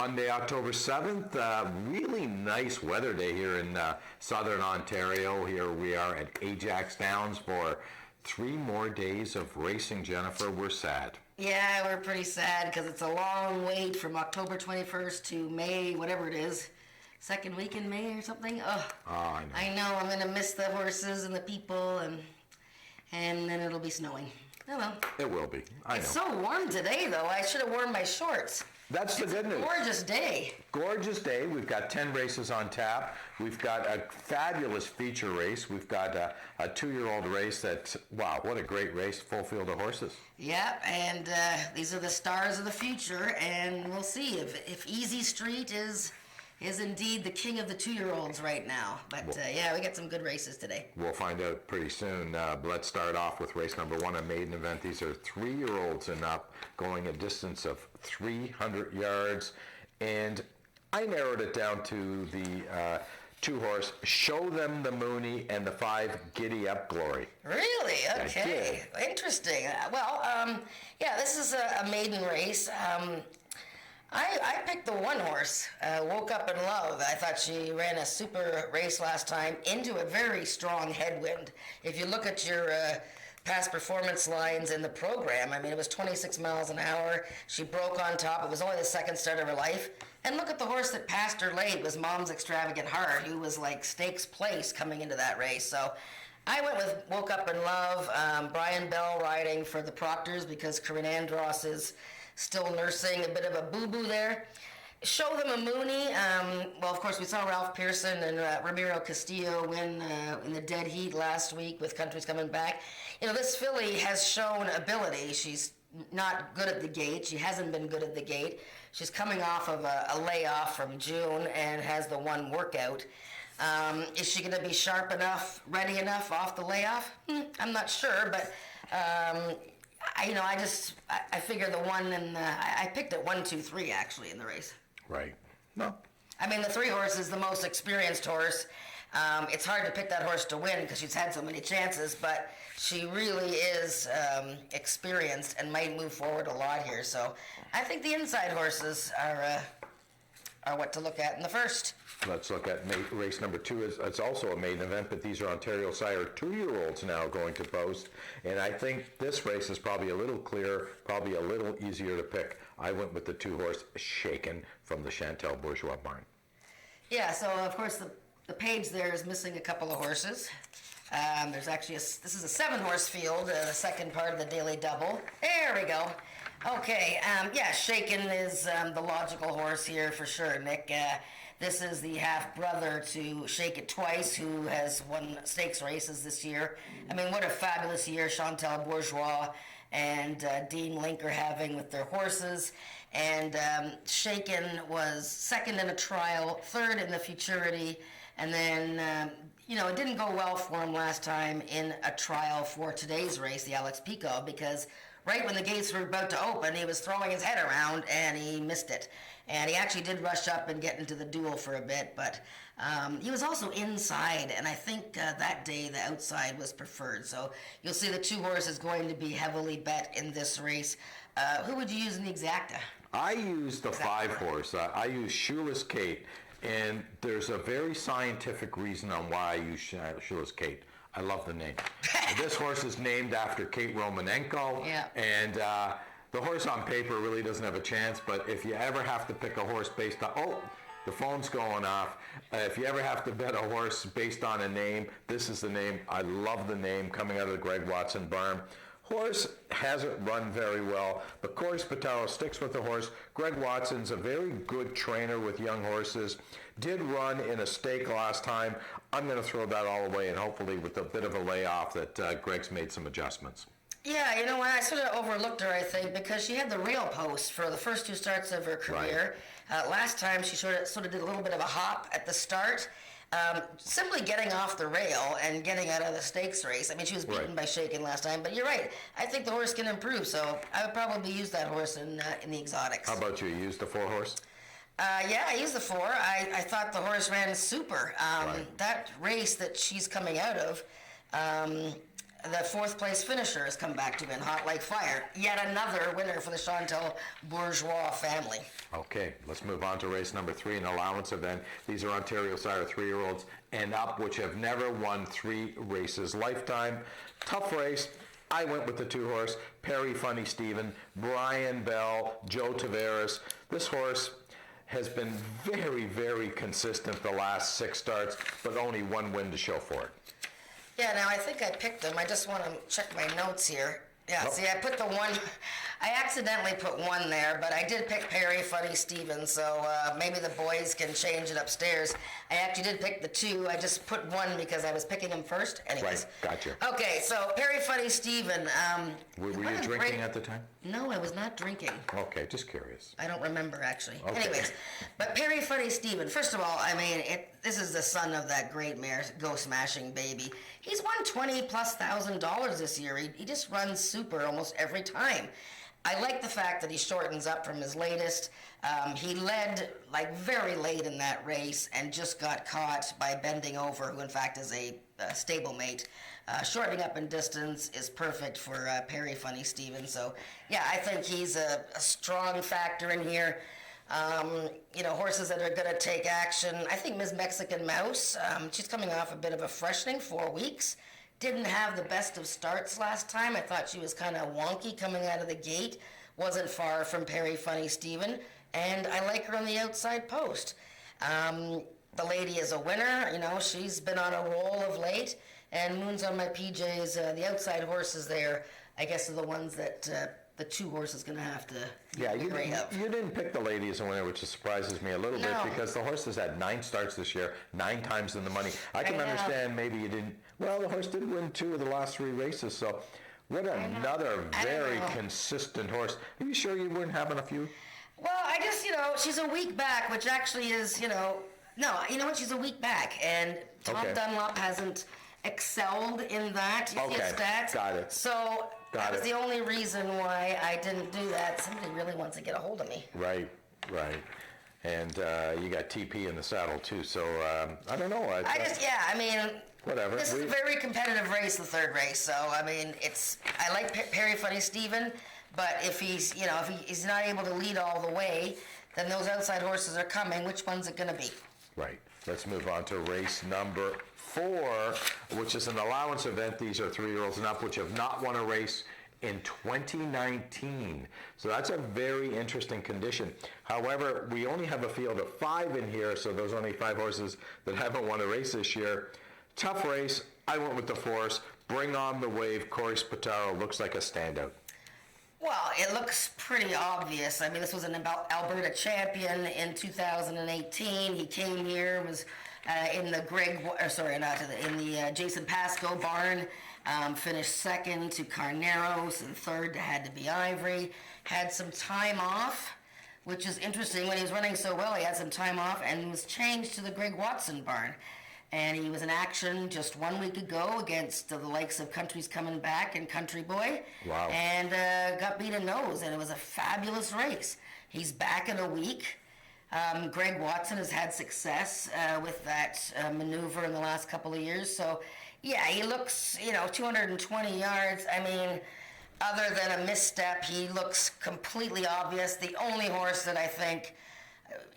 Monday, October 7th. Really nice weather day here in southern Ontario. Here we are at Ajax Downs for 3 more days of racing, Jennifer. We're sad. Yeah, we're pretty sad because it's a long wait from October 21st to May, whatever it is. Second week in May or something. Ugh. Oh, I know. I know. I'm going to miss the horses and the people, and then it'll be snowing. Oh well. It will be. I know. It's so warm today, though. I should have worn my shorts. That's the good news. Gorgeous day. Gorgeous day. We've got 10 races on tap. We've got a fabulous feature race. We've got a 2-year-old race that, wow, what a great race, full field of horses. Yep, and these are the stars of the future, and we'll see if Easy Street is indeed the king of the 2-year-olds right now. But yeah, we got some good races today. We'll find out pretty soon. Let's start off with race number 1, a maiden event. These are 3-year-olds and up, going a distance of 300 yards. And I narrowed it down to the 2-horse, Show Them the Mooney, and the 5, Giddy Up Glory. Really? Okay. Interesting. Yeah, this is a maiden race. I picked the 1 horse, Woke Up in Love. I thought she ran a super race last time into a very strong headwind. If you look at your past performance lines in the program, I mean, it was 26 miles an hour. She broke on top. It was only the second start of her life. And look at the horse that passed her late. It was Mom's Extravagant Heart, who was like stakes place coming into that race. So I went with Woke Up in Love. Brian Bell riding for the Proctors because Corinne Andros is still nursing a bit of a boo-boo there. Show Them a Mooney. Well, of course, we saw Ralph Pearson and Ramiro Castillo win in the dead heat last week with Countries Coming Back. You know, this filly has shown ability. She's not good at the gate. She hasn't been good at the gate. She's coming off of a layoff from June and has the 1 workout. Is she going to be sharp enough, ready enough off the layoff? I'm not sure, but I figure the 1 and I picked it 1, 2, 3 actually in the race. Right. No. I mean, the 3 horse is the most experienced horse. It's hard to pick that horse to win because she's had so many chances, but she really is experienced and might move forward a lot here. So I think the inside horses are what to look at in the first. Let's look at race number 2. It's also a maiden event, but these are Ontario sire 2-year-olds now going to post. And I think this race is probably a little clearer, probably a little easier to pick. I went with the 2-horse Shaken from the Chantal Bourgeois barn. Yeah, so of course the page there is missing a couple of horses. There's actually this is a 7-horse field, the second part of the daily double. There we go. Okay, yeah, Shaken is the logical horse here for sure, Nick. This is the half-brother to Shake It Twice, who has won stakes races this year. I mean, what a fabulous year Chantal Bourgeois and Dean Link are having with their horses. And Shaken was 2nd in a trial, 3rd in the futurity, and then, it didn't go well for him last time in a trial for today's race, the Alex Pico, because right when the gates were about to open, he was throwing his head around and he missed it. And he actually did rush up and get into the duel for a bit, but he was also inside, and I think that day the outside was preferred. So you'll see the 2 horses going to be heavily bet in this race. Who would you use in the exacta? I used the 5-horse. I used Shoeless Kate, and there's a very scientific reason on why I use Shoeless Kate. I love the name. This horse is named after Kate Romanenko, and the horse on paper really doesn't have a chance, but if you ever have to pick a horse based on, the phone's going off. If you ever have to bet a horse based on a name, this is the name. I love the name coming out of the Greg Watson barn. Horse hasn't run very well, but Corey Spataro sticks with the horse. Greg Watson's a very good trainer with young horses. Did run in a stake last time. I'm going to throw that all away, and hopefully with a bit of a layoff that Greg's made some adjustments. Yeah, you know what? I sort of overlooked her, I think, because she had the rail post for the first 2 starts of her career. Right. Last time, she sort of did a little bit of a hop at the start. Simply getting off the rail and getting out of the stakes race. I mean, she was beaten by Shaken last time, but you're right. I think the horse can improve, so I would probably use that horse in the exotics. How about you? You used the 4-horse? Yeah, I used the 4. I thought the horse ran super. That race that she's coming out of, the fourth place finisher has come back to win, hot like fire. Yet another winner for the Chantal Bourgeois family. Okay, let's move on to race number 3, an allowance event. These are Ontario Sire 3-year-olds and up, which have never won 3 races lifetime. Tough race. I went with the 2-horse, Perry Funny Stephen, Brian Bell, Joe Tavares. This horse has been very, very consistent the last 6 starts, but only 1 win to show for it. Yeah, now I think I picked them. I just want to check my notes here. Yeah, Nope. see, I put the 1. I accidentally put 1 there, but I did pick Perry Funny Stephen, so maybe the boys can change it upstairs. I actually did pick the 2. I just put 1 because I was picking him first. Anyways. Right, gotcha. Okay, so Perry Funny Stephen. Were you drinking at the time? No, I was not drinking. Okay, just curious. I don't remember, actually. Okay. Anyways, but Perry Funny Stephen, first of all, I mean, this is the son of that great mare, Go Smashing Baby. He's won $20,000+ this year. He just runs super almost every time. I like the fact that he shortens up from his latest. He led like very late in that race and just got caught by Bending Over, who in fact is a stablemate. Shortening up in distance is perfect for Perry Funny Stephen. So yeah, I think he's a strong factor in here. Horses that are going to take action. I think Ms. Mexican Mouse, she's coming off a bit of a freshening, 4 weeks. Didn't have the best of starts last time. I thought she was kind of wonky coming out of the gate. Wasn't far from Perry Funny Stephen. And I like her on the outside post. The lady is a winner. She's been on a roll of late. And Moon's on my PJs. The outside horses there, I guess, are the ones that the 2 horses going to have to Yeah, be great of. you didn't pick the lady as a winner, which surprises me a little bit No. because the horse has had 9 starts this year, 9 times in the money. I can know. understand maybe you didn't. Well, the horse did win 2 of the last 3 races, so what another I don't very know. consistent horse. Are you sure you weren't having a few? Well, I just, she's a week back, which actually is, no, you know what? She's a week back, and Tom Okay. Dunlop hasn't excelled in that. You see his Okay, stats? got it. So that Got was it. the only reason why I didn't do that. Somebody really wants to get a hold of me. Right. And you got TP in the saddle too, so I don't know. Whatever. This is a very competitive race, the 3rd race. So I like Perry Funny Stephen, but if he's not able to lead all the way, then those outside horses are coming. Which one's it going to be? Right. Let's move on to race number 4, which is an allowance event. These are 3-year-olds and up, which have not won a race in 2019. So that's a very interesting condition. However, we only have a field of 5 in here, so there's only 5 horses that haven't won a race this year. Tough race. I went with the 4. Bring On the Wave. Corey Spataro looks like a standout. Well, it looks pretty obvious. This was an Alberta champion in 2018. He came here, was in the Jason Pascoe barn, finished 2nd to Carneros and 3rd to Had to Be Ivory. Had some time off, which is interesting. When he was running so well, he had some time off and was changed to the Greg Watson barn. And he was in action just 1 week ago against the likes of Country's Coming Back and Country Boy. Wow. And got beat in nose, and it was a fabulous race. He's back in a week. Greg Watson has had success with that maneuver in the last couple of years. So, yeah, he looks, 220 yards. Other than a misstep, he looks completely obvious. The only horse that I think,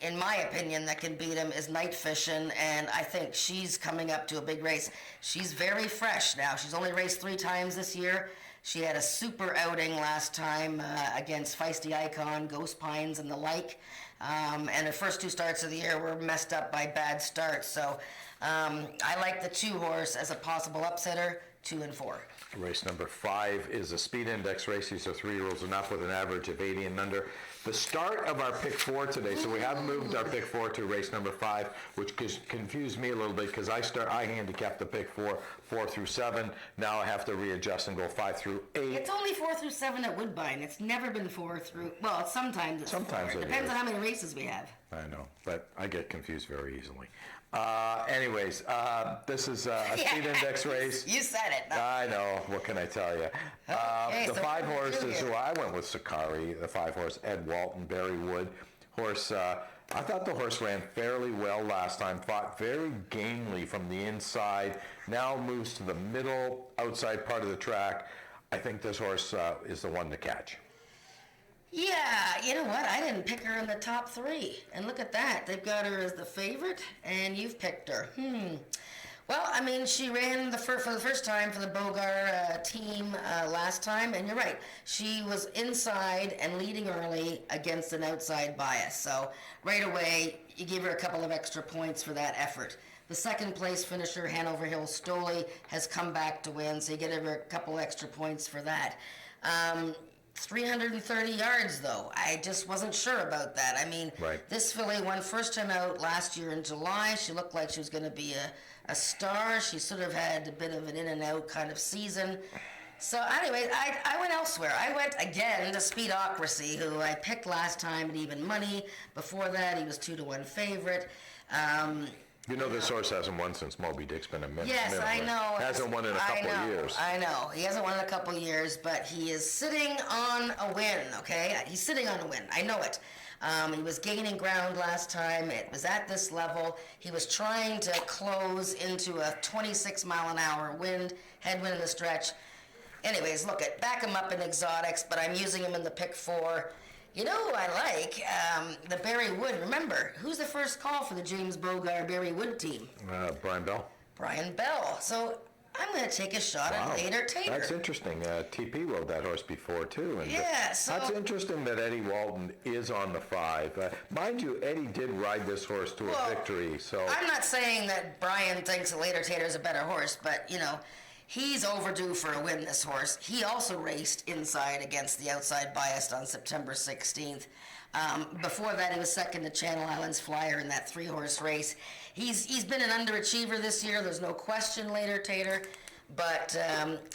in my opinion, that can beat him is Night Fishin', and I think she's coming up to a big race. She's very fresh now. She's only raced 3 times this year. She had a super outing last time against Feisty Icon, Ghost Pines, and the like. And her first 2 starts of the year were messed up by bad starts. So I like the 2 horse as a possible upsetter, 2 and 4. Race number 5 is a speed index race. These are 3-year-olds and up with an average of 80 and under. The start of our pick 4 today, so we have moved our pick 4 to race number 5, which confused me a little bit because I handicapped the pick 4 through 7. Now I have to readjust and go 5 through 8. It's only 4 through 7 at Woodbine. It's never been 4 through. Well, sometimes it's 4. Sometimes it Depends is. on how many races we have. I know, but I get confused very easily. This is a speed index race. You said it. No. I know. What can I tell you? Okay, The so 5 what did you do horses. here? Well, I went with Sakari. The 5 horse, Ed Walton, Barry Wood. Horse I thought the horse ran fairly well last time, fought very gamely from the inside, now moves to the middle, outside part of the track. I think this horse is the one to catch. Yeah, you know what? I didn't pick her in the top 3. And look at that. They've got her as the favorite, and you've picked her. Well, I mean, she ran for the first time for the Bogar team last time, and you're right. She was inside and leading early against an outside bias. So right away, you give her a couple of extra points for that effort. The second place finisher, Hanover Hill Stoley, has come back to win, so you get her a couple extra points for that. 330 yards, though. I just wasn't sure about that. I mean, This filly won first time out last year in July. She looked like she was going to be a star. She sort of had a bit of an in-and-out kind of season. So anyway, I went elsewhere. I went again to Speedocracy, who I picked last time at even money. Before that, he was 2-1 favorite. This horse hasn't won since Moby Dick's been a minute. Yes, I know. Hasn't won in a couple of years. I know. He hasn't won in a couple of years, but he is sitting on a win, okay? He's sitting on a win. I know it. He was gaining ground last time. It was at this level. He was trying to close into a 26-mile-an-hour headwind in the stretch. Anyways, back him up in exotics, but I'm using him in the pick 4. You know who I like? The Barry Wood. Remember, who's the first call for the James Bogar Barry Wood team? Brian Bell. Brian Bell. So I'm going to take a shot at Later Tater. That's interesting. TP rode that horse before, too. And so... That's interesting that Eddie Walton is on the 5. Mind you, Eddie did ride this horse to a victory, so... I'm not saying that Brian thinks that Later Tater is a better horse, but, he's overdue for a win, this horse. He also raced inside against the outside biased on September 16th. Before that, he was second to Channel Islands Flyer in that 3-horse race. He's been an underachiever this year. There's no question, Later Tater. But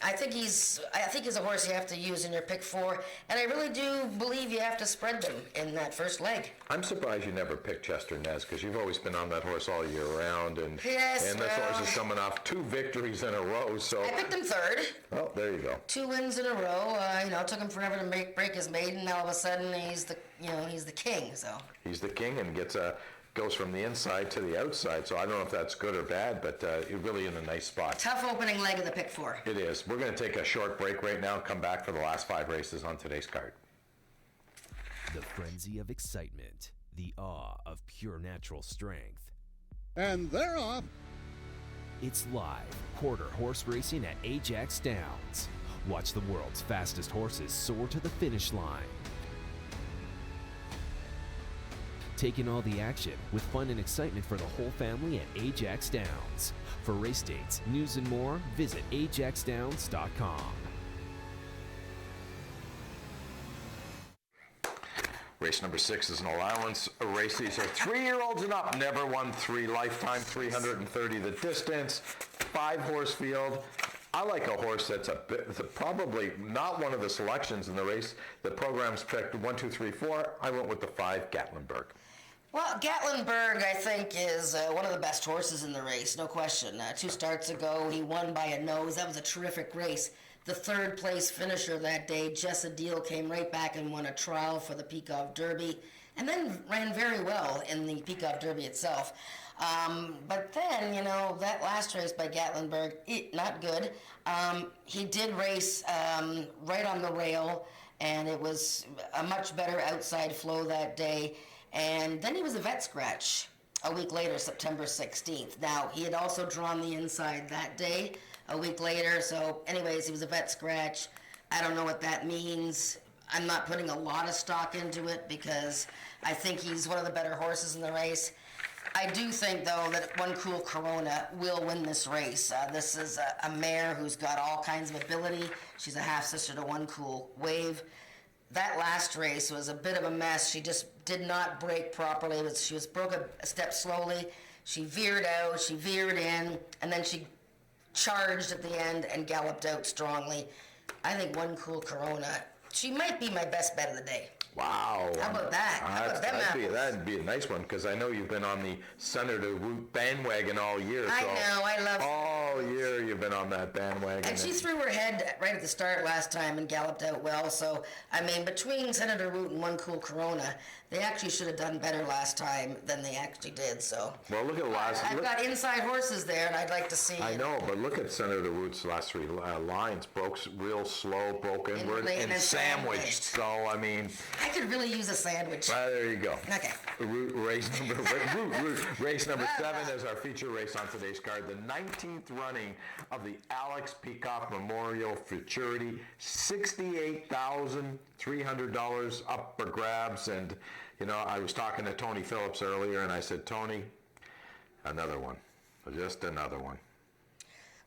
I think he's a horse you have to use in your pick 4, and I really do believe you have to spread them in that first leg. I'm surprised you never picked Chester Nez, because you've always been on that horse all year round, and this horse is coming off 2 victories in a row. So I picked him 3rd. Oh, there you go. 2 wins in a row. It took him forever to break his maiden. Now all of a sudden he's the king. So he's the king and goes from the inside to the outside, so I don't know if that's good or bad, but you're really in a nice spot. Tough opening leg of the pick 4. It is. We're going to take a short break right now and come back for the last 5 races on today's card. The frenzy of excitement, the awe of pure natural strength. And they're off. It's live quarter horse racing at Ajax Downs. Watch the world's fastest horses soar to the finish line. Taking all the action with fun and excitement for the whole family at Ajax Downs. For race dates, news, and more, visit ajaxdowns.com. Race number 6 is an allowance race. These are 3-year-olds and up. Never won 3 lifetime, 330 the distance, 5-horse field. I like a horse that's probably not one of the selections in the race. The program's picked 1, 2, 3, 4. I went with the 5, Gatlinburg. Well, Gatlinburg, I think, is one of the best horses in the race, no question. 2 starts ago, he won by a nose. That was a terrific race. The 3rd place finisher that day, Jessa Deal, came right back and won a trial for the Peacock Derby, and then ran very well in the Peacock Derby itself. But then, that last race by Gatlinburg, not good. He did race right on the rail, and it was a much better outside flow that day. And then he was a vet scratch a week later, September 16th. Now, he had also drawn the inside that day, a week later. So, anyways, he was a vet scratch. I don't know what that means. I'm not putting a lot of stock into it because I think he's one of the better horses in the race. I do think, though, that One Cool Corona will win this race. This is a mare who's got all kinds of ability. She's a half-sister to One Cool Wave. That last race was a bit of a mess. She just did not brake properly. She broke a step slowly. She veered out, she veered in, and then she charged at the end and galloped out strongly. I think One Cool Corona, she might be my best bet of the day. Wow. How about that? How about them apples? That'd be a nice one, because I know you've been on the Senator Root bandwagon all year. I know, I love all year you've been on that bandwagon. And she threw her head right at the start last time and galloped out well. So, I mean, between Senator Root and One Cool Corona, they actually should have done better last time than they actually did. So, well, look at I've got inside horses there, and I'd like to see. I know, but look at Senator Root's last three lines. Broke real slow, broke inward, and sandwiched. So, I mean, I could really use a sandwich. There you go. Okay. Race number 7 is our feature race on today's card. The 19th running of the Alex Peacock Memorial Futurity. $68,300 up for grabs. And, you know, I was talking to Tony Phillips earlier, and I said, Tony, another one. Just another one.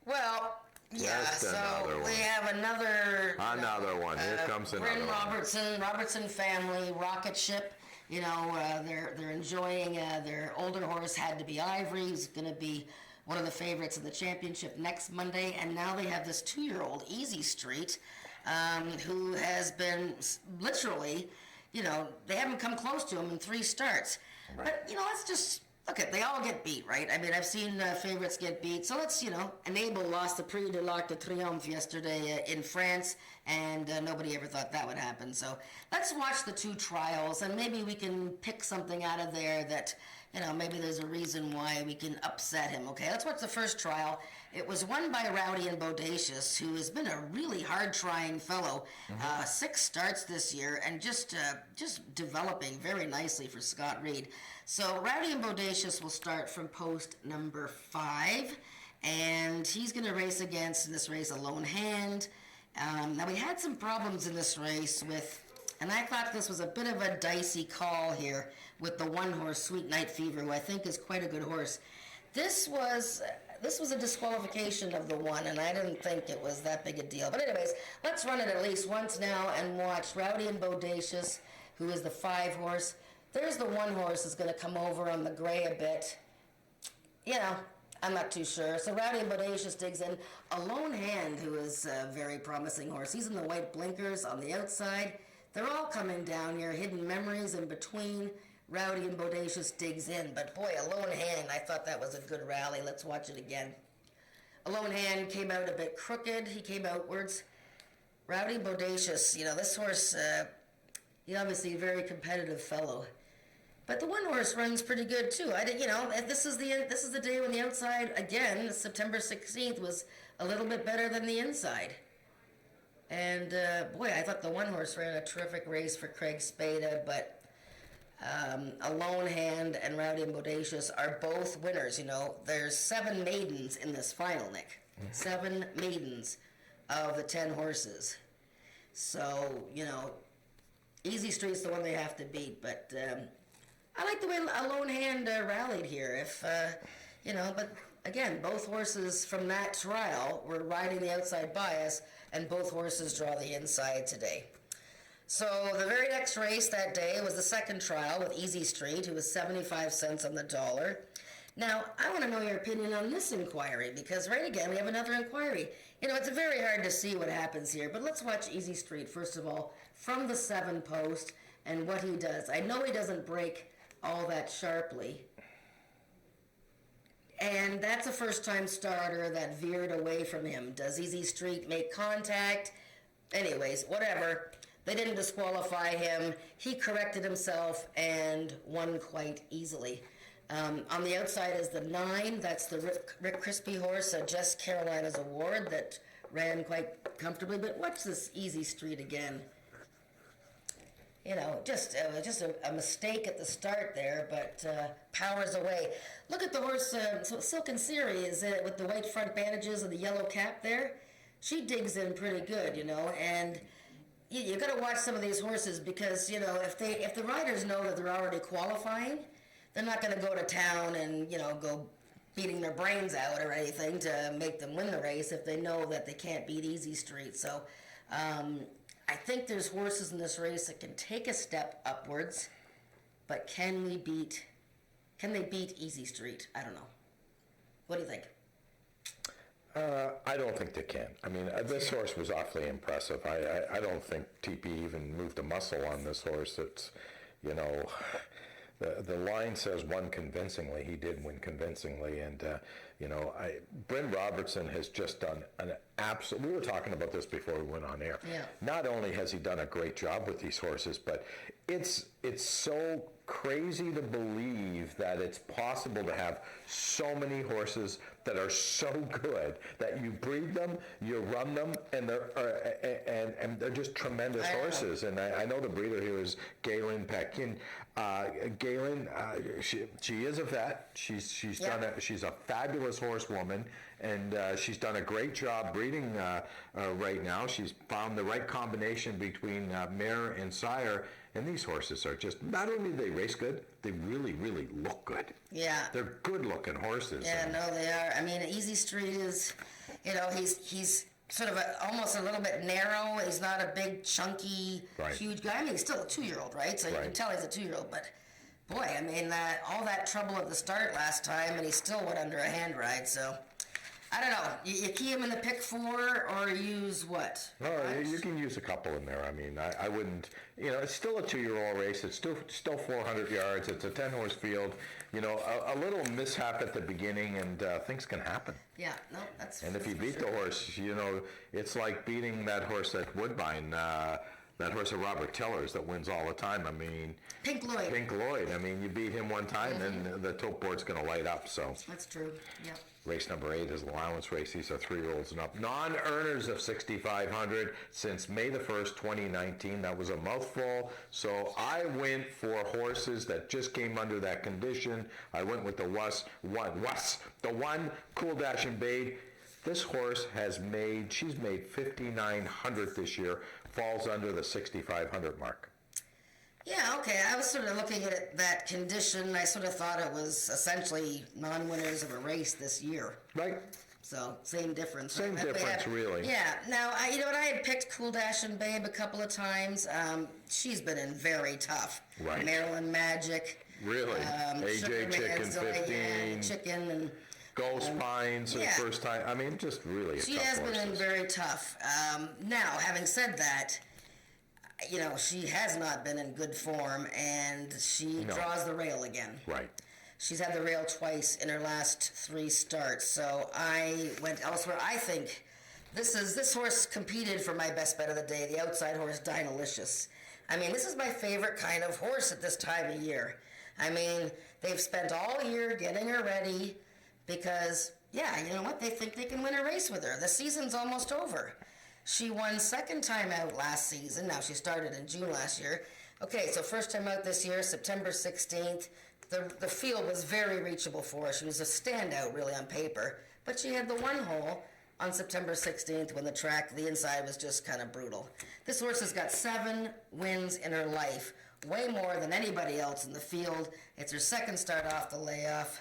Well, yeah, so we have another one. Here comes another Bryn one. Robertson family rocket ship. You know, they're enjoying their older horse Had to Be Ivory, who's going to be one of the favorites of the championship next Monday, and now they have this 2-year-old Easy Street, who has been literally, you know, they haven't come close to him in 3 starts. Right. But you know, let's just. Look, they all get beat, right? I mean, I've seen favorites get beat. So let's, you know, Enable lost the Prix de l'Arc de Triomphe yesterday in France, and nobody ever thought that would happen. So let's watch the 2 trials, and maybe we can pick something out of there that, you know, maybe there's a reason why we can upset him, okay? Let's watch the first trial. It was won by Rowdy and Bodacious, who has been a really hard-trying fellow. 6 starts this year, and just developing very nicely for Scott Reed. So Rowdy and Bodacious will start from post number 5, and he's going to race against, in this race, a lone hand. Now, we had some problems in this race with, and I thought this was a bit of a dicey call here with the 1 horse, Sweet Night Fever, who I think is quite a good horse. This was a disqualification of the 1, and I didn't think it was that big a deal. But anyways, let's run it at least once now and watch Rowdy and Bodacious, who is the 5 horse. There's the 1 horse that's going to come over on the gray a bit. You know, I'm not too sure. So Rowdy and Bodacious digs in. A lone hand, who is a very promising horse. He's in the white blinkers on the outside. They're all coming down here. Hidden Memories in between. Rowdy and Bodacious digs in. But boy, a lone hand, I thought that was a good rally. Let's watch it again. A lone hand came out a bit crooked. He came outwards. Rowdy Bodacious, you know, this horse, he's obviously a very competitive fellow. But the 1 horse runs pretty good too. This is the day when the outside, again, September 16th, was a little bit better than the inside. And boy, I thought the 1 horse ran a terrific race for Craig Spada, but a lone hand and Rowdy and Bodacious are both winners. You know, there's 7 maidens in this final, Nick. 7 maidens of the 10 horses. So, you know, Easy Street's the one they have to beat, but I like the way a lone hand rallied here. But again, both horses from that trial were riding the outside bias, and both horses draw the inside today. So the very next race that day was the second trial with Easy Street, who was 75 cents on the dollar. Now, I want to know your opinion on this inquiry, because right again, we have another inquiry. You know, it's very hard to see what happens here, but let's watch Easy Street, first of all, from the 7 post, and what he does. I know he doesn't break all that sharply. And that's a first-time starter that veered away from him. Does Easy Street make contact? Anyways, whatever. They didn't disqualify him. He corrected himself and won quite easily. On the outside is the 9. That's the Rick Crispy horse, Jess Carolina's Award, that ran quite comfortably. But watch this Easy Street again. You know, just a mistake at the start there, but powers away. Look at the horse, Silken Siri is with the white front bandages and the yellow cap there. She digs in pretty good, you know, and you got to watch some of these horses, because, you know, if the riders know that they're already qualifying, they're not going to go to town and, you know, go beating their brains out or anything to make them win the race if they know that they can't beat Easy Street. So, I think there's horses in this race that can take a step upwards, but can they beat Easy Street? I don't know. What do you think? I don't think they can. I mean, this horse was awfully impressive. I don't think TP even moved a muscle on this horse. It's, you know, the line says won convincingly. He did win convincingly, and you know, Bryn Robertson has just done an absolute. We were talking about this before we went on air. Yeah. Not only has he done a great job with these horses, but it's so crazy to believe that it's possible to have so many horses that are so good that you breed them, you run them, and they're just tremendous horses. And I know the breeder here is Galen Pekin. Galen, she is a vet. She's done she's a fabulous horsewoman, and she's done a great job breeding right now. She's found the right combination between mare and sire. And these horses are just, not only do they race good, they really, really look good. Yeah. They're good-looking horses. Yeah, no, they are. I mean, Easy Street is, you know, he's sort of almost a little bit narrow. He's not a big, chunky, huge guy. I mean, he's still a 2-year-old, right? So you can tell he's a 2-year-old. But, boy, I mean, all that trouble at the start last time, and he still went under a hand ride, so... I don't know. You key him in the pick 4 or use what? No, you can use a couple in there. I mean, I wouldn't. You know, it's still a 2-year-old race. It's still 400 yards. It's a 10-horse field. You know, a little mishap at the beginning, and things can happen. Yeah, no, that's. And if you beat the horse, you know, it's like beating that horse at Woodbine. That horse of Robert Tiller's that wins all the time. I mean, Pink Lloyd. Pink Lloyd. I mean, you beat him one time, and the tote board's going to light up. So that's true. Yeah. Race number 8 is allowance race. These are 3-year-olds and up. Non-earners of 6,500 since May the 1st, 2019. That was a mouthful. So I went for horses that just came under that condition. I went with the one Cool Dash and Bade. This horse she's made 5,900 this year. Falls under the 6,500 mark. Yeah, okay. I was sort of looking at that condition. I sort of thought it was essentially non-winners of a race this year. Right. So, same difference. Same difference, really. Yeah. Now, you know what? I had picked Cool Dash and Babe a couple of times. She's been in very tough. Right. Maryland Magic. Really? AJ Chicken 15. Chicken and... Ghost Pines, her first time. I mean, just really a tough She has horses. been in very tough. Now, having said that, you know, she has not been in good form, and she draws the rail again. Right. She's had the rail twice in her last 3 starts, so I went elsewhere. I think this horse competed for my best bet of the day, the outside horse, Dynalicious. I mean, this is my favorite kind of horse at this time of year. I mean, they've spent all year getting her ready because, yeah, you know what? They think they can win a race with her. The season's almost over. She won second time out last season. Now, she started in June last year. Okay, so first time out this year, September 16th. The field was very reachable for her. She was a standout, really, on paper. But she had the one hole on September 16th when the inside was just kind of brutal. This horse has got 7 wins in her life, way more than anybody else in the field. It's her second start off the layoff.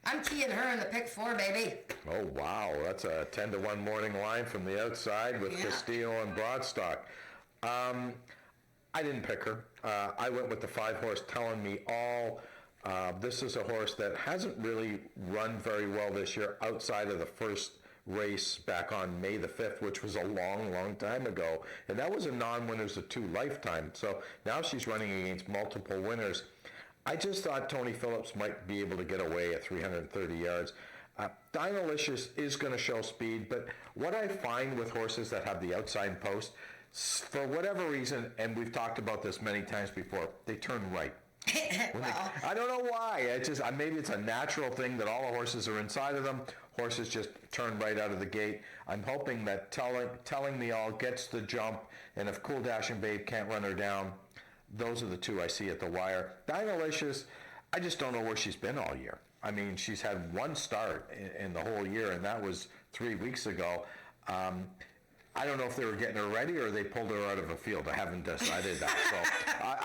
I'm keying her in the pick 4, baby. Oh, wow. That's a 10-1 morning line from the outside with Castillo and Broadstock. I didn't pick her. I went with the 5-horse Telling Me All. This is a horse that hasn't really run very well this year outside of the first race back on May the 5th, which was a long, long time ago. And that was a non-winners of 2 lifetime. So now she's running against multiple winners. I just thought Tony Phillips might be able to get away at 330 yards. Dynalicious is going to show speed, but what I find with horses that have the outside post, for whatever reason, and we've talked about this many times before, they turn right. Well, I don't know why. It's just maybe it's a natural thing that all the horses are inside of them. Horses just turn right out of the gate. I'm hoping that Telling Me All gets the jump, and if Cool Dash and Babe can't run her down, those are the 2 I see at the wire. Dynalicious, I just don't know where she's been all year. I mean, she's had 1 start in the whole year, and that was 3 weeks ago. I don't know if they were getting her ready or they pulled her out of a field. I haven't decided that. So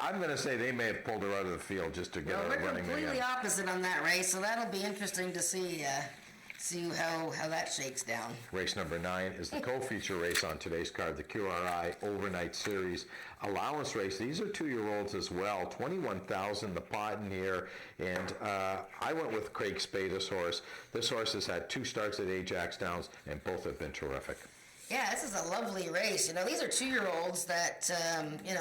I'm going to say they may have pulled her out of the field just to get her running again. We're completely opposite on that race, so that'll be interesting to see see how that shakes down. Race number 9 is the co-feature race on today's card, the QRI Overnight Series Allowance Race. These are 2-year-olds as well, 21,000 the pot in here, and I went with Craig Spada's horse. This horse has had 2 starts at Ajax Downs, and both have been terrific. Yeah, this is a lovely race. These are 2-year-olds that,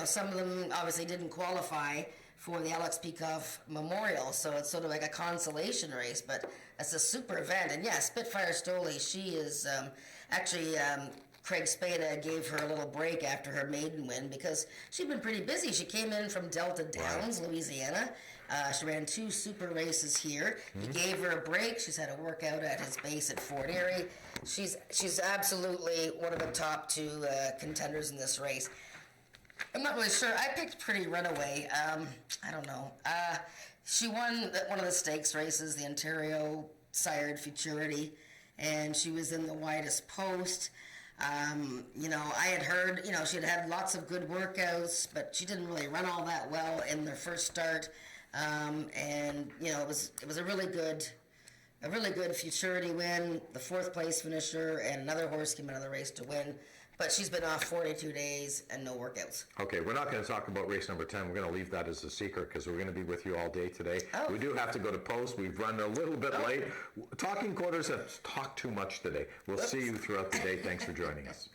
some of them obviously didn't qualify for the Alex Peikoff Memorial, so it's sort of like a consolation race, but it's a super event. And yeah, Spitfire Stoli, she is Craig Spada gave her a little break after her maiden win because she'd been pretty busy. She came in from Delta Downs, Louisiana. She ran 2 super races here. He gave her a break. She's had a workout at his base at Fort Erie. She's absolutely one of the top 2 contenders in this race. I'm not really sure. I picked Pretty Runaway. I don't know. She won one of the stakes races, the Ontario Sired Futurity, and she was in the widest post. I had heard, she had lots of good workouts, but she didn't really run all that well in their first start. It was a really good Futurity win, the 4th place finisher, and another horse came out of the race to win. But she's been off 42 days and no workouts. Okay, we're not going to talk about race number 10. We're going to leave that as a secret because we're going to be with you all day today. Oh. We do have to go to post. We've run a little bit late. Talking Quarters have talked too much today. We'll see you throughout the day. Thanks for joining us.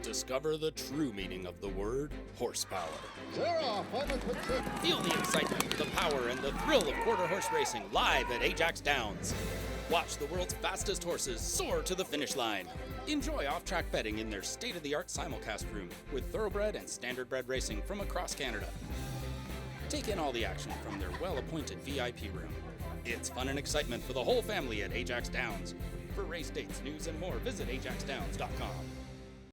Discover the true meaning of the word horsepower. They're off on the quick trip. Feel the excitement, the power, and the thrill of quarter horse racing live at Ajax Downs. Watch the world's fastest horses soar to the finish line. Enjoy off-track betting in their state-of-the-art simulcast room with thoroughbred and standardbred racing from across Canada. Take in all the action from their well-appointed VIP room. It's fun and excitement for the whole family at Ajax Downs. For race dates, news, and more, visit ajaxdowns.com.